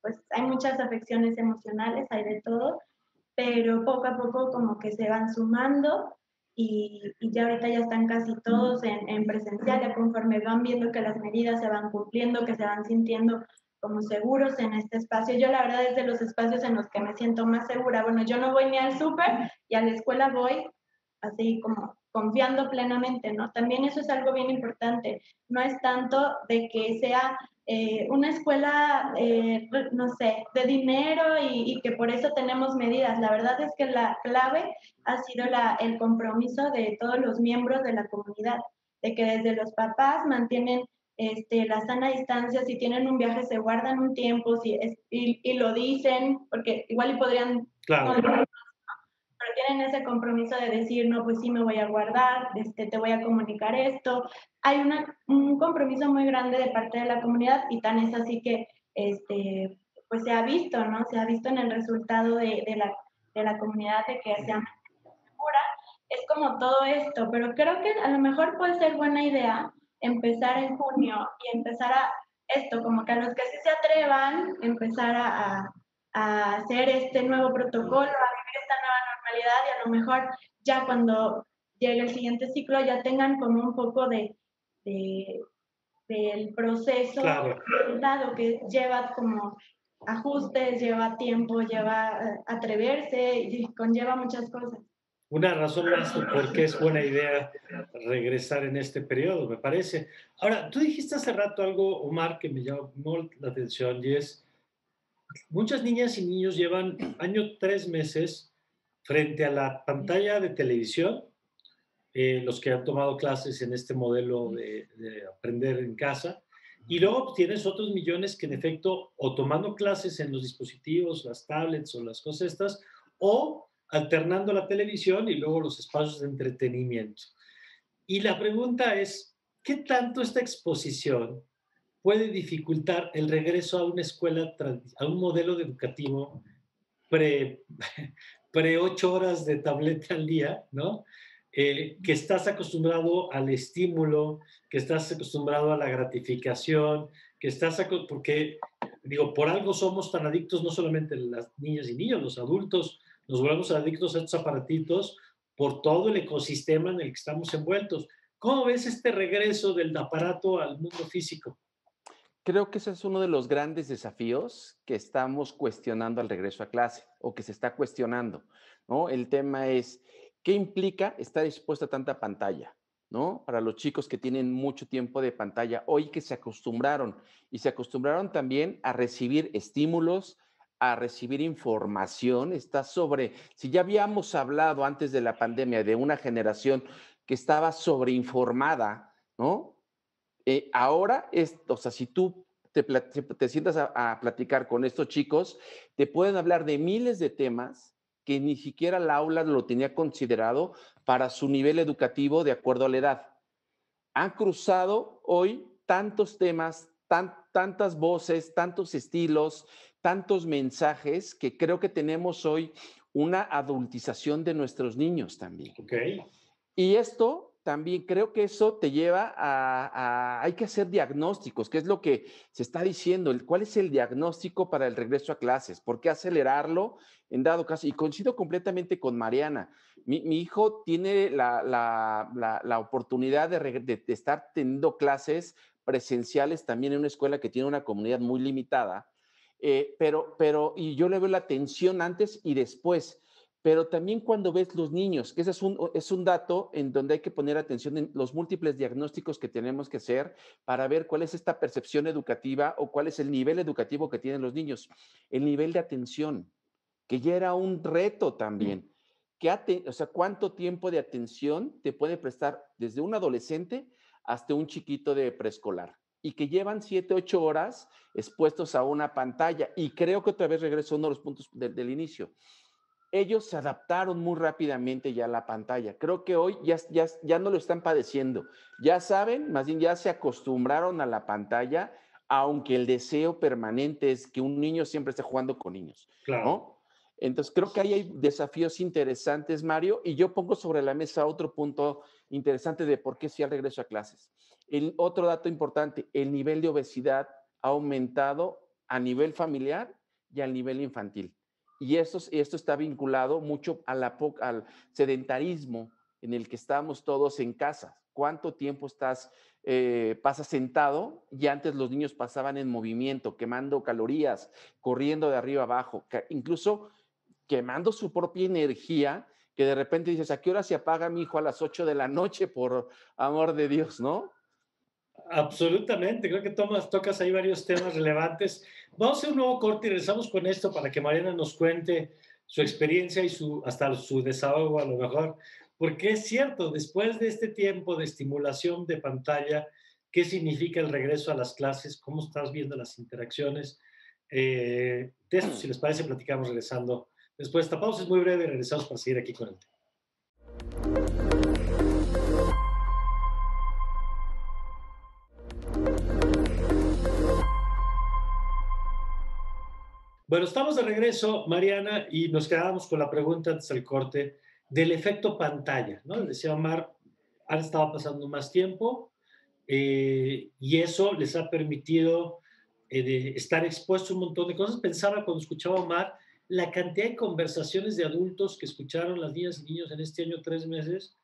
pues hay muchas afecciones emocionales, hay de todo, pero poco a poco como que se van sumando y ya ahorita ya están casi todos en presencial, ya conforme van viendo que las medidas se van cumpliendo, que se van sintiendo como seguros en este espacio. Yo la verdad es de los espacios en los que me siento más segura. Bueno, yo no voy ni al súper y a la escuela voy así como confiando plenamente, ¿no? También eso es algo bien importante. No es tanto de que sea una escuela, no sé, de dinero y que por eso tenemos medidas. La verdad es que la clave ha sido el compromiso de todos los miembros de la comunidad, de que desde los papás mantienen la sana distancia, si tienen un viaje se guardan un tiempo y lo dicen, porque igual y podrían Claro. no, pero tienen ese compromiso de decir, no, pues sí me voy a guardar, te voy a comunicar esto. Hay un compromiso muy grande de parte de la comunidad y tan es así que pues se ha visto, ¿no? Se ha visto en el resultado de la comunidad de que se ha mantenido segura. Es como todo esto, pero creo que a lo mejor puede ser buena idea empezar en junio y empezar a esto, como que a los que sí se atrevan, empezar a hacer este nuevo protocolo, a vivir esta nueva normalidad y a lo mejor ya cuando llegue el siguiente ciclo ya tengan como un poco de del proceso Claro. dado que lleva como ajustes, lleva tiempo, lleva atreverse y conlleva muchas cosas. Una razón más de por qué es buena idea regresar en este periodo, me parece. Ahora, tú dijiste hace rato algo, Omar, que me llamó la atención y es, muchas niñas y niños llevan año 3 meses frente a la pantalla de televisión, los que han tomado clases en este modelo de aprender en casa, y luego tienes otros millones que en efecto o tomando clases en los dispositivos, las tablets o las cosas estas, o alternando la televisión y luego los espacios de entretenimiento. Y la pregunta es, ¿qué tanto esta exposición puede dificultar el regreso a una escuela, a un modelo educativo pre, pre 8 horas de tableta al día, ¿no? Que estás acostumbrado al estímulo, que estás acostumbrado a la gratificación, porque, digo, por algo somos tan adictos, no solamente las niñas y niños, los adultos, nos volvemos adictos a estos aparatitos por todo el ecosistema en el que estamos envueltos. ¿Cómo ves este regreso del aparato al mundo físico? Creo que ese es uno de los grandes desafíos que estamos cuestionando al regreso a clase o que se está cuestionando, ¿no? El tema es, ¿qué implica estar expuesto a tanta pantalla? ¿No? Para los chicos que tienen mucho tiempo de pantalla, hoy que se acostumbraron y se acostumbraron también a recibir estímulos, a recibir información, está sobre, si ya habíamos hablado antes de la pandemia de una generación que estaba sobreinformada, ¿no? Ahora, o sea, si tú te sientas a platicar con estos chicos, te pueden hablar de miles de temas que ni siquiera la aula lo tenía considerado para su nivel educativo de acuerdo a la edad. Han cruzado hoy tantos temas, tantas voces, tantos estilos, tantos mensajes, que creo que tenemos hoy una adultización de nuestros niños también. ¿Ok? Y esto también creo que eso te lleva hay que hacer diagnósticos, que es lo que se está diciendo, ¿cuál es el diagnóstico para el regreso a clases? ¿Por qué acelerarlo en dado caso? Y coincido completamente con Mariana. Mi hijo tiene la oportunidad de estar teniendo clases presenciales también en una escuela que tiene una comunidad muy limitada, y yo le veo la atención antes y después. Pero también cuando ves los niños, que ese es un dato en donde hay que poner atención en los múltiples diagnósticos que tenemos que hacer para ver cuál es esta percepción educativa o cuál es el nivel educativo que tienen los niños. El nivel de atención, que ya era un reto también. O sea, ¿cuánto tiempo de atención te puede prestar desde un adolescente hasta un chiquito de preescolar? Y que llevan 7, 8 horas expuestos a una pantalla. Y creo que otra vez regreso a uno de los puntos del inicio. Ellos se adaptaron muy rápidamente ya a la pantalla. Creo que hoy ya no lo están padeciendo. Ya saben, más bien ya se acostumbraron a la pantalla, aunque el deseo permanente es que un niño siempre esté jugando con niños, Claro. ¿no? Entonces, creo que ahí hay desafíos interesantes, Mario, y yo pongo sobre la mesa otro punto interesante de por qué sí al regreso a clases. Otro dato importante, el nivel de obesidad ha aumentado a nivel familiar y a nivel infantil. Y esto está vinculado mucho al sedentarismo en el que estamos todos en casa. ¿Cuánto tiempo pasas sentado? Y antes los niños pasaban en movimiento, quemando calorías, corriendo de arriba abajo, incluso quemando su propia energía, que de repente dices, ¿a qué hora se apaga mi hijo? A las 8 de la noche, por amor de Dios, ¿no? Absolutamente, creo que tocas ahí varios temas relevantes. Vamos a hacer un nuevo corte y regresamos con esto para que Mariana nos cuente su experiencia y hasta su desahogo a lo mejor, porque es cierto, después de este tiempo de estimulación de pantalla, ¿qué significa el regreso a las clases? ¿Cómo estás viendo las interacciones? De esto, si les parece, platicamos regresando. Después, esta pausa es muy breve y regresamos para seguir aquí con el tema. Bueno, estamos de regreso, Mariana, y nos quedamos con la pregunta antes del corte del efecto pantalla, ¿no? Decía Omar, han estado pasando más tiempo y eso les ha permitido estar expuestos a un montón de cosas. Pensaba cuando escuchaba a Omar la cantidad de conversaciones de adultos que escucharon las niñas y niños en este año 3 meses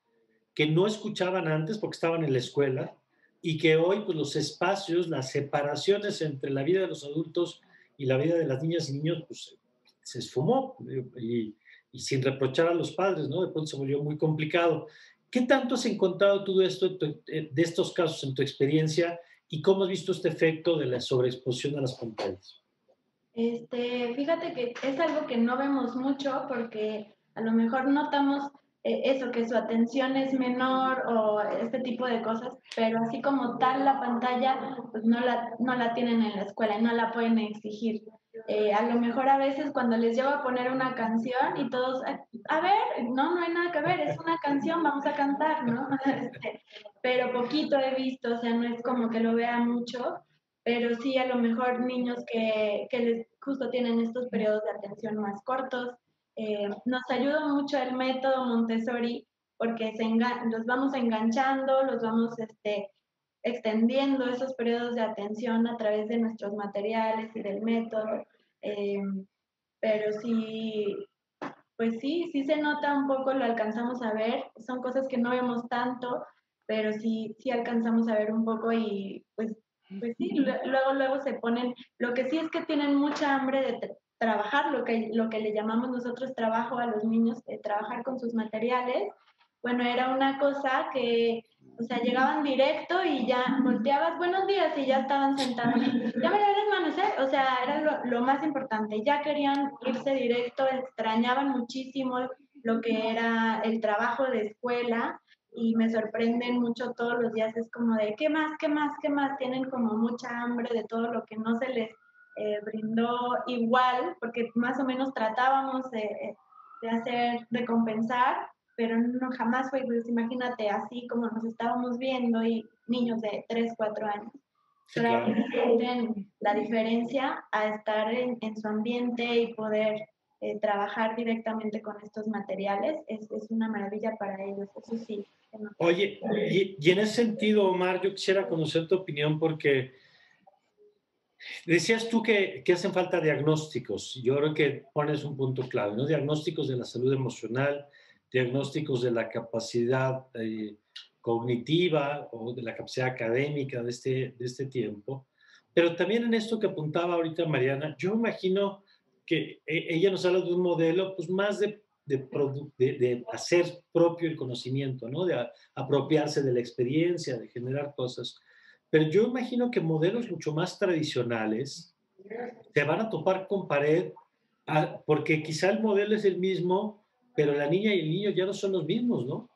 que no escuchaban antes porque estaban en la escuela y que hoy pues los espacios, las separaciones entre la vida de los adultos y la vida de las niñas y niños pues se esfumó y sin reprochar a los padres, ¿no? De pronto se volvió muy complicado. ¿Qué tanto has encontrado tú de estos casos en tu experiencia y cómo has visto este efecto de la sobreexposición a las pantallas? Fíjate que es algo que no vemos mucho porque a lo mejor notamos eso, que su atención es menor o este tipo de cosas, pero así como tal la pantalla, pues no la tienen en la escuela y no la pueden exigir. A lo mejor a veces cuando les llevo a poner una canción y todos, a ver, no hay nada que ver, es una canción, vamos a cantar, ¿no? Pero poquito he visto, o sea, no es como que lo vea mucho, pero sí a lo mejor niños que justo tienen estos periodos de atención más cortos. Nos ayuda mucho el método Montessori porque los vamos enganchando, los vamos extendiendo esos periodos de atención a través de nuestros materiales y del método. Eh, pero sí, pues sí se nota un poco, lo alcanzamos a ver. Son cosas que no vemos tanto, pero sí alcanzamos a ver un poco y pues sí, luego se ponen, lo que sí es que tienen mucha hambre de trabajar, lo que le llamamos nosotros trabajo a los niños, de trabajar con sus materiales. Bueno, era una cosa que, o sea, llegaban directo y ya volteabas, buenos días, y ya estaban sentados. Ya me las manos, ¿eh? O sea, era lo más importante. Ya querían irse directo, extrañaban muchísimo lo que era el trabajo de escuela y me sorprenden mucho todos los días. Es como de, ¿qué más, qué más, qué más? Tienen como mucha hambre de todo lo que no se les brindó igual, porque más o menos tratábamos de compensar, pero no jamás fue, pues imagínate, así como nos estábamos viendo y niños de 3 4 años. Sí, claro. Realmente sienten la diferencia a estar en su ambiente y poder trabajar directamente con estos materiales, es una maravilla para ellos, eso sí. Oye, y en ese sentido, Omar, yo quisiera conocer tu opinión porque decías tú que hacen falta diagnósticos. Yo creo que pones un punto clave, ¿no? Diagnósticos de la salud emocional, diagnósticos de la capacidad cognitiva o de la capacidad académica de este tiempo. Pero también en esto que apuntaba ahorita Mariana, yo imagino que ella nos habla de un modelo pues más de hacer propio el conocimiento, ¿no? De apropiarse de la experiencia, de generar cosas. Pero yo imagino que modelos mucho más tradicionales se van a topar con pared porque quizá el modelo es el mismo, pero la niña y el niño ya no son los mismos, ¿no?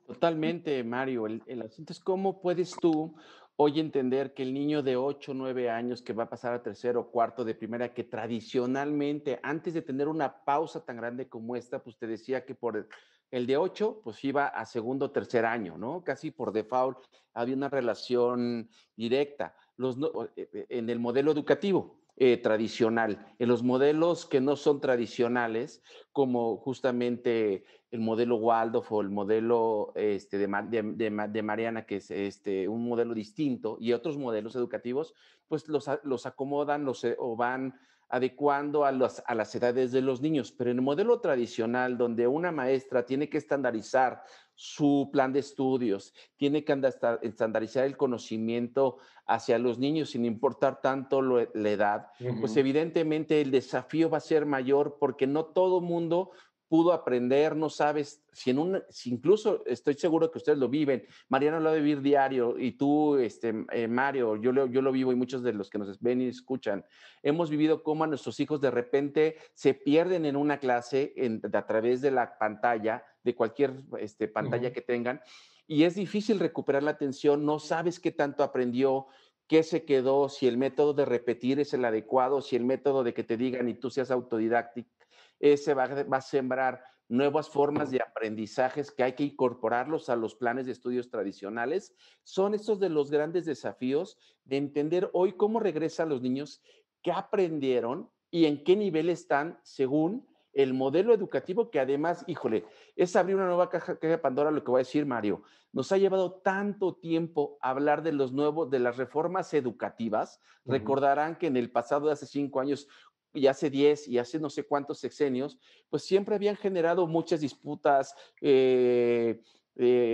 Totalmente, Mario. El asunto es cómo puedes tú hoy entender que el niño de 8 o 9 años que va a pasar a tercero o cuarto de primaria, que tradicionalmente, antes de tener una pausa tan grande como esta, pues te decía que por el de 8, pues iba a segundo o tercer año, ¿no? Casi por default había una relación directa. En el modelo educativo tradicional, en los modelos que no son tradicionales, como justamente el modelo Waldorf o el modelo de Mariana, que es un modelo distinto, y otros modelos educativos, pues los acomodan o van adecuando a las edades de los niños. Pero en el modelo tradicional, donde una maestra tiene que estandarizar su plan de estudios, tiene que estandarizar el conocimiento hacia los niños sin importar tanto la edad, pues evidentemente el desafío va a ser mayor porque no todo mundo pudo aprender, no sabes, si incluso estoy seguro que ustedes lo viven, Mariana lo va a vivir diario y tú, Mario, yo lo vivo y muchos de los que nos ven y escuchan, hemos vivido cómo a nuestros hijos de repente se pierden en una clase a través de la pantalla, de cualquier pantalla que tengan, y es difícil recuperar la atención, no sabes qué tanto aprendió, qué se quedó, si el método de repetir es el adecuado, si el método de que te digan y tú seas autodidáctico ese va a sembrar nuevas formas de aprendizajes que hay que incorporarlos a los planes de estudios tradicionales. Son estos de los grandes desafíos de entender hoy cómo regresan los niños, qué aprendieron y en qué nivel están según el modelo educativo que además, híjole, es abrir una nueva caja de Pandora lo que voy a decir, Mario. Nos ha llevado tanto tiempo hablar de los nuevos, de las reformas educativas. Recordarán que en el pasado de hace 5 años y hace 10 y hace no sé cuántos sexenios, pues siempre habían generado muchas disputas,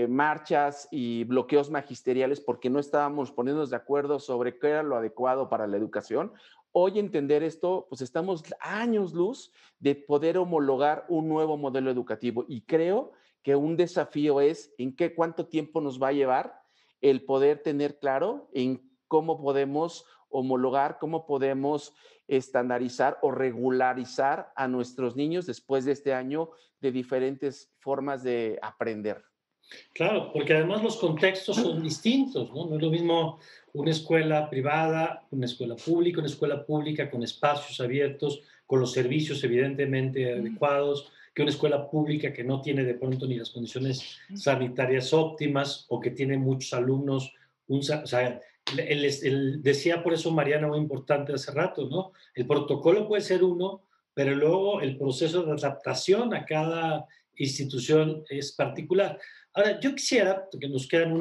marchas y bloqueos magisteriales porque no estábamos poniéndonos de acuerdo sobre qué era lo adecuado para la educación. Hoy entender esto, pues estamos años luz de poder homologar un nuevo modelo educativo y creo que un desafío es en cuánto tiempo nos va a llevar el poder tener claro en cómo podemos homologar, cómo podemos estandarizar o regularizar a nuestros niños después de este año de diferentes formas de aprender. Claro, porque además los contextos son distintos, ¿no? No es lo mismo una escuela privada, una escuela pública con espacios abiertos, con los servicios evidentemente adecuados, que una escuela pública que no tiene de pronto ni las condiciones sanitarias óptimas o que tiene muchos alumnos. O sea, decía por eso Mariana muy importante hace rato, ¿no? El protocolo puede ser uno, pero luego el proceso de adaptación a cada institución es particular. Ahora, yo quisiera, porque nos quedan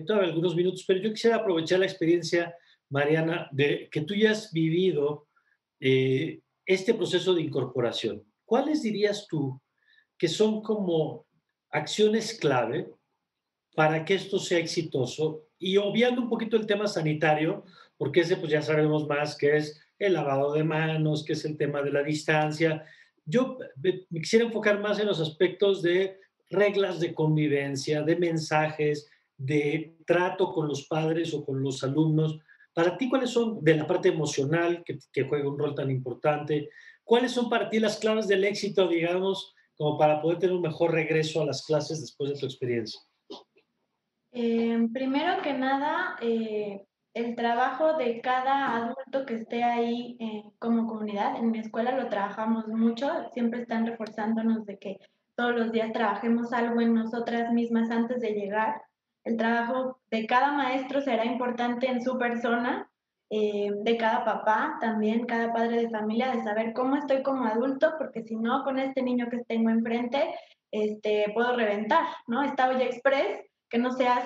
todavía algunos minutos, pero yo quisiera aprovechar la experiencia, Mariana, de que tú ya has vivido este proceso de incorporación. ¿Cuáles dirías tú que son como acciones clave para que esto sea exitoso? Y obviando un poquito el tema sanitario, porque ese pues ya sabemos más que es el lavado de manos, que es el tema de la distancia. Yo me quisiera enfocar más en los aspectos de reglas de convivencia, de mensajes, de trato con los padres o con los alumnos. Para ti, ¿cuáles son, de la parte emocional, que juega un rol tan importante, cuáles son para ti las claves del éxito, digamos, como para poder tener un mejor regreso a las clases después de tu experiencia? Primero que nada, el trabajo de cada adulto que esté ahí como comunidad. En mi escuela lo trabajamos mucho, siempre están reforzándonos de que todos los días trabajemos algo en nosotras mismas antes de llegar. El trabajo de cada maestro será importante en su persona, de cada papá, también cada padre de familia, de saber cómo estoy como adulto, porque si no, con este niño que tengo enfrente, puedo reventar, ¿no? Esta olla express que no sea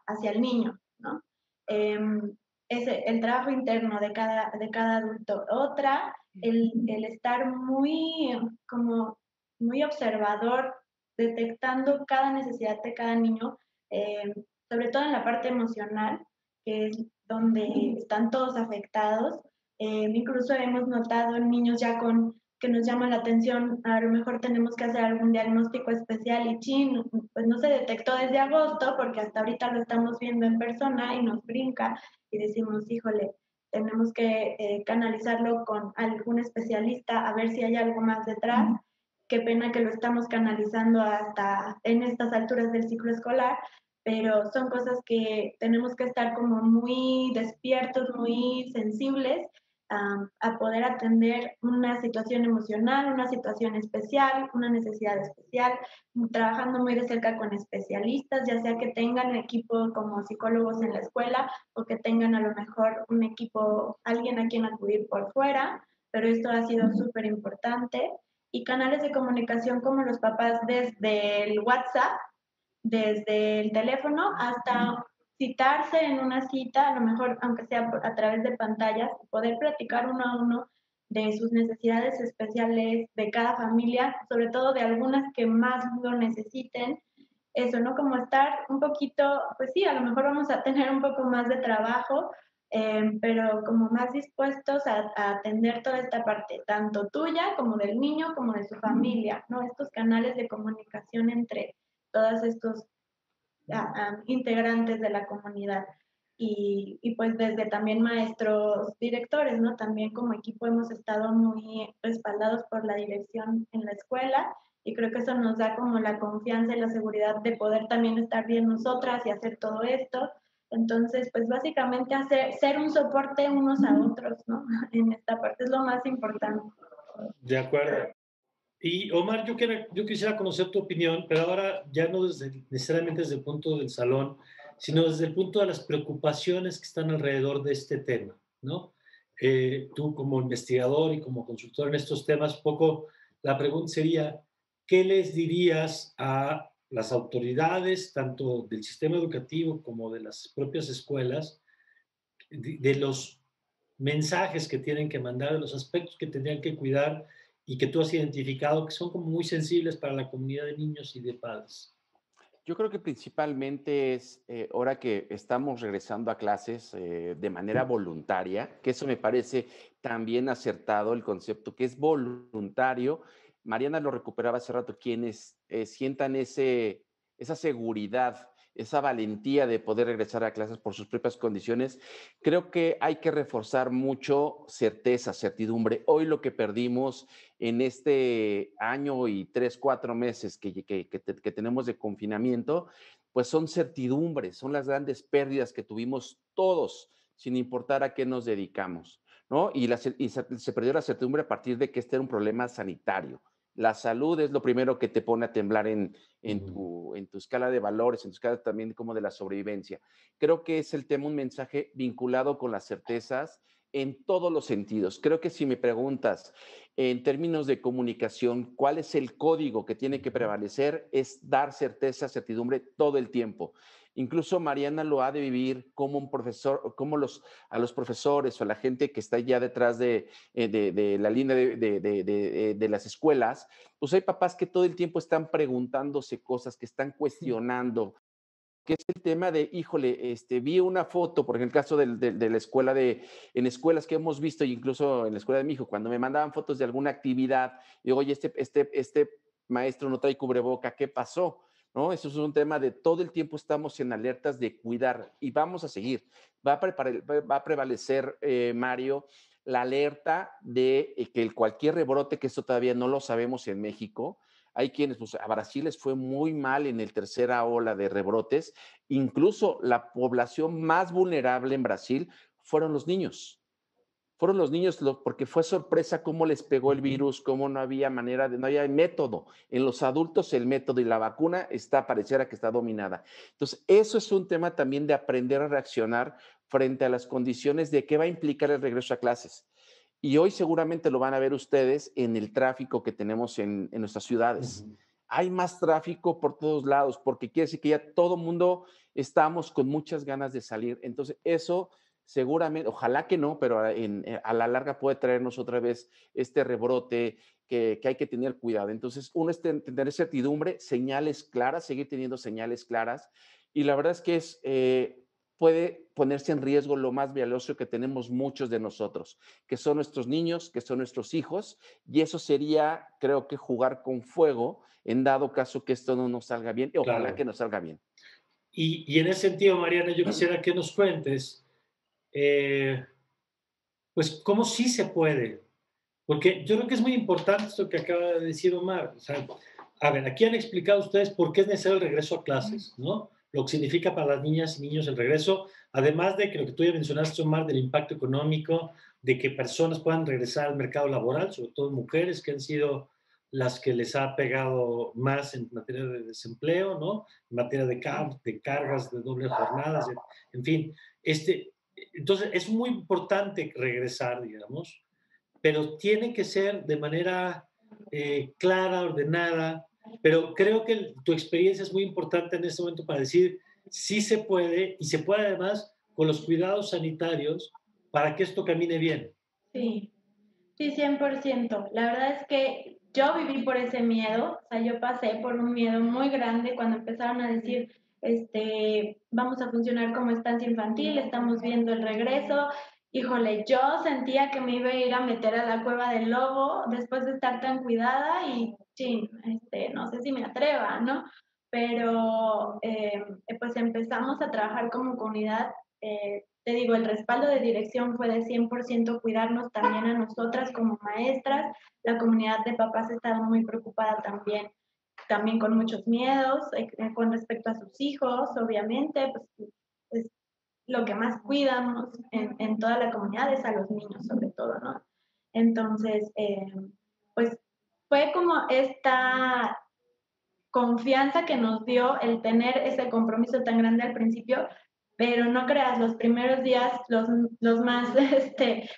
hacia el niño, ¿no? Es el trabajo interno de cada adulto. Otra, el estar como muy observador, detectando cada necesidad de cada niño, sobre todo en la parte emocional, que es donde están todos afectados. Incluso hemos notado en niños ya que nos llama la atención, a lo mejor tenemos que hacer algún diagnóstico especial y chin, pues no se detectó desde agosto porque hasta ahorita lo estamos viendo en persona y nos brinca y decimos, híjole, tenemos que canalizarlo con algún especialista a ver si hay algo más detrás. Qué pena que lo estamos canalizando hasta en estas alturas del ciclo escolar, pero son cosas que tenemos que estar como muy despiertos, muy sensibles a poder atender una situación emocional, una situación especial, una necesidad especial, trabajando muy de cerca con especialistas, ya sea que tengan equipo como psicólogos en la escuela o que tengan a lo mejor un equipo, alguien a quien acudir por fuera, pero esto ha sido súper importante. Y canales de comunicación como los papás desde el WhatsApp, desde el teléfono hasta citarse en una cita, a lo mejor aunque sea a través de pantallas, poder platicar uno a uno de sus necesidades especiales de cada familia, sobre todo de algunas que más lo necesiten. Eso, ¿no? Como estar un poquito, pues sí, a lo mejor vamos a tener un poco más de trabajo, pero como más dispuestos a atender toda esta parte, tanto tuya como del niño, como de su familia, ¿no? Estos canales de comunicación entre todos estos integrantes de la comunidad. Y pues desde también maestros directores, ¿no? También como equipo hemos estado muy respaldados por la dirección en la escuela y creo que eso nos da como la confianza y la seguridad de poder también estar bien nosotras y hacer todo esto. Entonces, pues básicamente ser un soporte unos a otros, ¿no? En esta parte es lo más importante. De acuerdo. Y Omar, yo quisiera conocer tu opinión, pero ahora ya no necesariamente desde el punto del salón, sino desde el punto de las preocupaciones que están alrededor de este tema, ¿no? Tú como investigador y como consultor en estos temas, poco la pregunta sería, ¿qué les dirías a las autoridades, tanto del sistema educativo como de las propias escuelas, de los mensajes que tienen que mandar, de los aspectos que tendrían que cuidar y que tú has identificado que son como muy sensibles para la comunidad de niños y de padres? Yo creo que principalmente es, ahora que estamos regresando a clases de manera voluntaria, que eso me parece también acertado el concepto, que es voluntario. Mariana lo recuperaba hace rato, quienes sientan esa seguridad, esa valentía de poder regresar a clases por sus propias condiciones. Creo que hay que reforzar mucho certeza, certidumbre. Hoy lo que perdimos en este año y 3, 4 meses que tenemos de confinamiento, pues son certidumbres, son las grandes pérdidas que tuvimos todos, sin importar a qué nos dedicamos, ¿no? Se perdió la certidumbre a partir de que este era un problema sanitario. La salud es lo primero que te pone a temblar en tu escala de valores, en tu escala también como de la sobrevivencia. Creo que es el tema, un mensaje vinculado con las certezas en todos los sentidos. Creo que si me preguntas en términos de comunicación, ¿cuál es el código que tiene que prevalecer? Es dar certeza, certidumbre todo el tiempo. Incluso Mariana lo ha de vivir como un profesor, como a los profesores o a la gente que está ya detrás de la línea de las escuelas, pues hay papás que todo el tiempo están preguntándose cosas, que están cuestionando, que es el tema de, híjole, vi una foto, por ejemplo, en el caso de la escuela en escuelas que hemos visto, y incluso en la escuela de mi hijo, cuando me mandaban fotos de alguna actividad, digo, oye, este maestro no trae cubreboca, ¿qué pasó? ¿No? Eso es un tema de todo el tiempo estamos en alertas de cuidar y vamos a seguir. Va a prevalecer, Mario, la alerta de que cualquier rebrote, que esto todavía no lo sabemos en México, hay quienes, pues a Brasil les fue muy mal en el tercera ola de rebrotes. Incluso la población más vulnerable en Brasil fueron los niños. Fueron los niños porque fue sorpresa cómo les pegó el virus, cómo no había manera, no había método. En los adultos el método y la vacuna pareciera que está dominada. Entonces, eso es un tema también de aprender a reaccionar frente a las condiciones de qué va a implicar el regreso a clases. Y hoy seguramente lo van a ver ustedes en el tráfico que tenemos en nuestras ciudades. Ujú. Hay más tráfico por todos lados porque quiere decir que ya todo mundo estamos con muchas ganas de salir. Entonces, eso seguramente, ojalá que no, pero a la larga puede traernos otra vez este rebrote que hay que tener cuidado. Entonces, uno es tener certidumbre, señales claras, seguir teniendo señales claras. Y la verdad es que puede ponerse en riesgo lo más valioso que tenemos muchos de nosotros, que son nuestros niños, que son nuestros hijos, y eso sería, creo que, jugar con fuego en dado caso que esto no nos salga bien, y ojalá que Claro. nos salga bien. Y en ese sentido, Mariana, yo quisiera que nos cuentes, eh, pues, cómo sí se puede. Porque yo creo que es muy importante esto que acaba de decir Omar. O sea, a ver, aquí han explicado ustedes por qué es necesario el regreso a clases, ¿no? Lo que significa para las niñas y niños el regreso, además de que lo que tú ya mencionaste, Omar, del impacto económico, de que personas puedan regresar al mercado laboral, sobre todo mujeres que han sido las que les ha pegado más en materia de desempleo, ¿no? En materia de cargas, de doble jornadas, en fin. Entonces, es muy importante regresar, digamos, pero tiene que ser de manera clara, ordenada, pero creo que tu experiencia es muy importante en este momento para decir sí se puede y se puede además con los cuidados sanitarios para que esto camine bien. Sí, sí, 100%. La verdad es que yo viví por ese miedo, o sea, yo pasé por un miedo muy grande cuando empezaron a decir, vamos a funcionar como estancia infantil, estamos viendo el regreso. Híjole, yo sentía que me iba a ir a meter a la cueva del lobo después de estar tan cuidada y, chin, no sé si me atreva, ¿no? Pero pues empezamos a trabajar como comunidad. Te digo, el respaldo de dirección fue de 100% cuidarnos también a nosotras como maestras. La comunidad de papás estaba muy preocupada también con muchos miedos con respecto a sus hijos, obviamente, pues es lo que más cuidamos en toda la comunidad es a los niños, sobre todo, ¿no? Entonces, pues fue como esta confianza que nos dio el tener ese compromiso tan grande al principio, pero no creas, los primeros días los más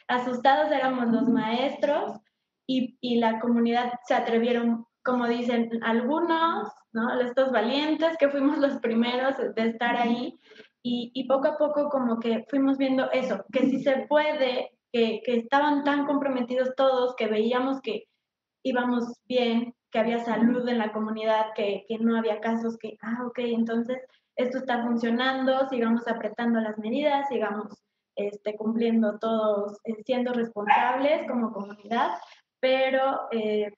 asustados éramos los maestros y la comunidad se atrevieron, como dicen algunos, ¿no? Estos valientes que fuimos los primeros de estar ahí y poco a poco como que fuimos viendo eso, que si se puede, que estaban tan comprometidos todos, que veíamos que íbamos bien, que había salud en la comunidad, que no había casos, ok, entonces esto está funcionando, sigamos apretando las medidas, sigamos cumpliendo todos, siendo responsables como comunidad, pero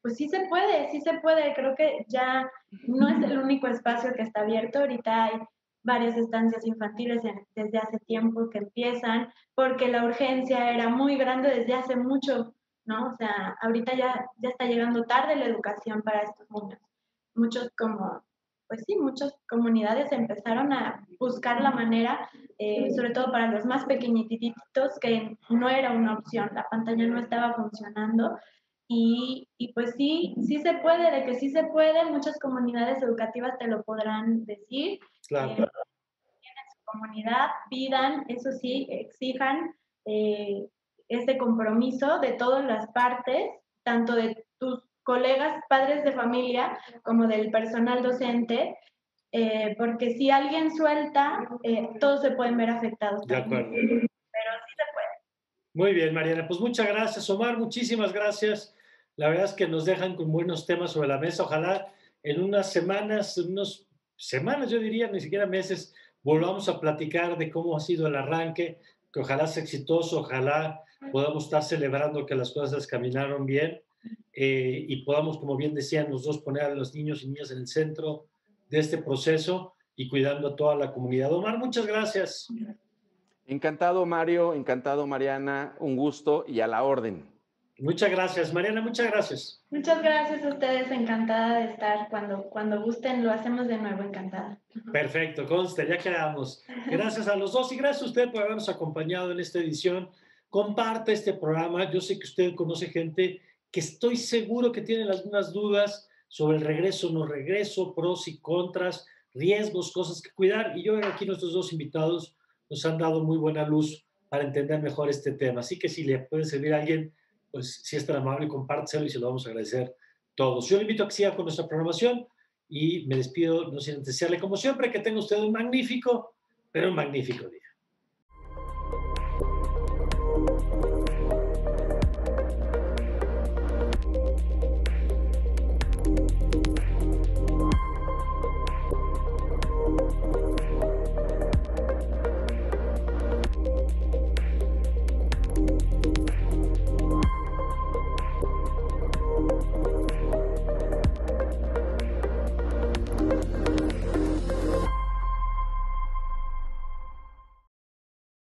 pues sí se puede, creo que ya no es el único espacio que está abierto, ahorita hay varias estancias infantiles desde hace tiempo que empiezan, porque la urgencia era muy grande desde hace mucho, ¿no? O sea, ahorita ya está llegando tarde la educación para estos niños. Muchos pues sí, muchas comunidades empezaron a buscar la manera, sobre todo para los más pequeñititos, que no era una opción, la pantalla no estaba funcionando. Y pues sí se puede, de que sí se puede, muchas comunidades educativas te lo podrán decir. Claro. Comunidad, pidan, eso sí, exijan eh, ese compromiso de todas las partes, tanto de tus colegas, padres de familia, como del personal docente, porque si alguien suelta, todos se pueden ver afectados De también. acuerdo. Pero sí se puede. Muy bien, Mariana. Pues muchas gracias, Omar. Muchísimas gracias. La verdad es que nos dejan con buenos temas sobre la mesa. Ojalá en unas semanas, yo diría, ni siquiera meses, volvamos a platicar de cómo ha sido el arranque, que ojalá sea exitoso, ojalá podamos estar celebrando que las cosas caminaron bien y podamos, como bien decían los dos, poner a los niños y niñas en el centro de este proceso y cuidando a toda la comunidad. Omar, muchas gracias. Encantado, Mario, encantado, Mariana, un gusto y a la orden. Muchas gracias, Mariana, muchas gracias. Muchas gracias a ustedes, encantada de estar. Cuando gusten, lo hacemos de nuevo, encantada. Perfecto, conste, ya quedamos. Gracias a los dos y gracias a usted por habernos acompañado en esta edición. Comparte este programa. Yo sé que usted conoce gente que estoy seguro que tiene algunas dudas sobre el regreso, no regreso, pros y contras, riesgos, cosas que cuidar. Y yo aquí nuestros dos invitados nos han dado muy buena luz para entender mejor este tema. Así que si le puede servir a alguien, pues si es tan amable, compártelo y se lo vamos a agradecer todos. Yo le invito a que siga con nuestra programación y me despido, no sin desearle, como siempre, que tenga usted un magnífico, pero un magnífico día.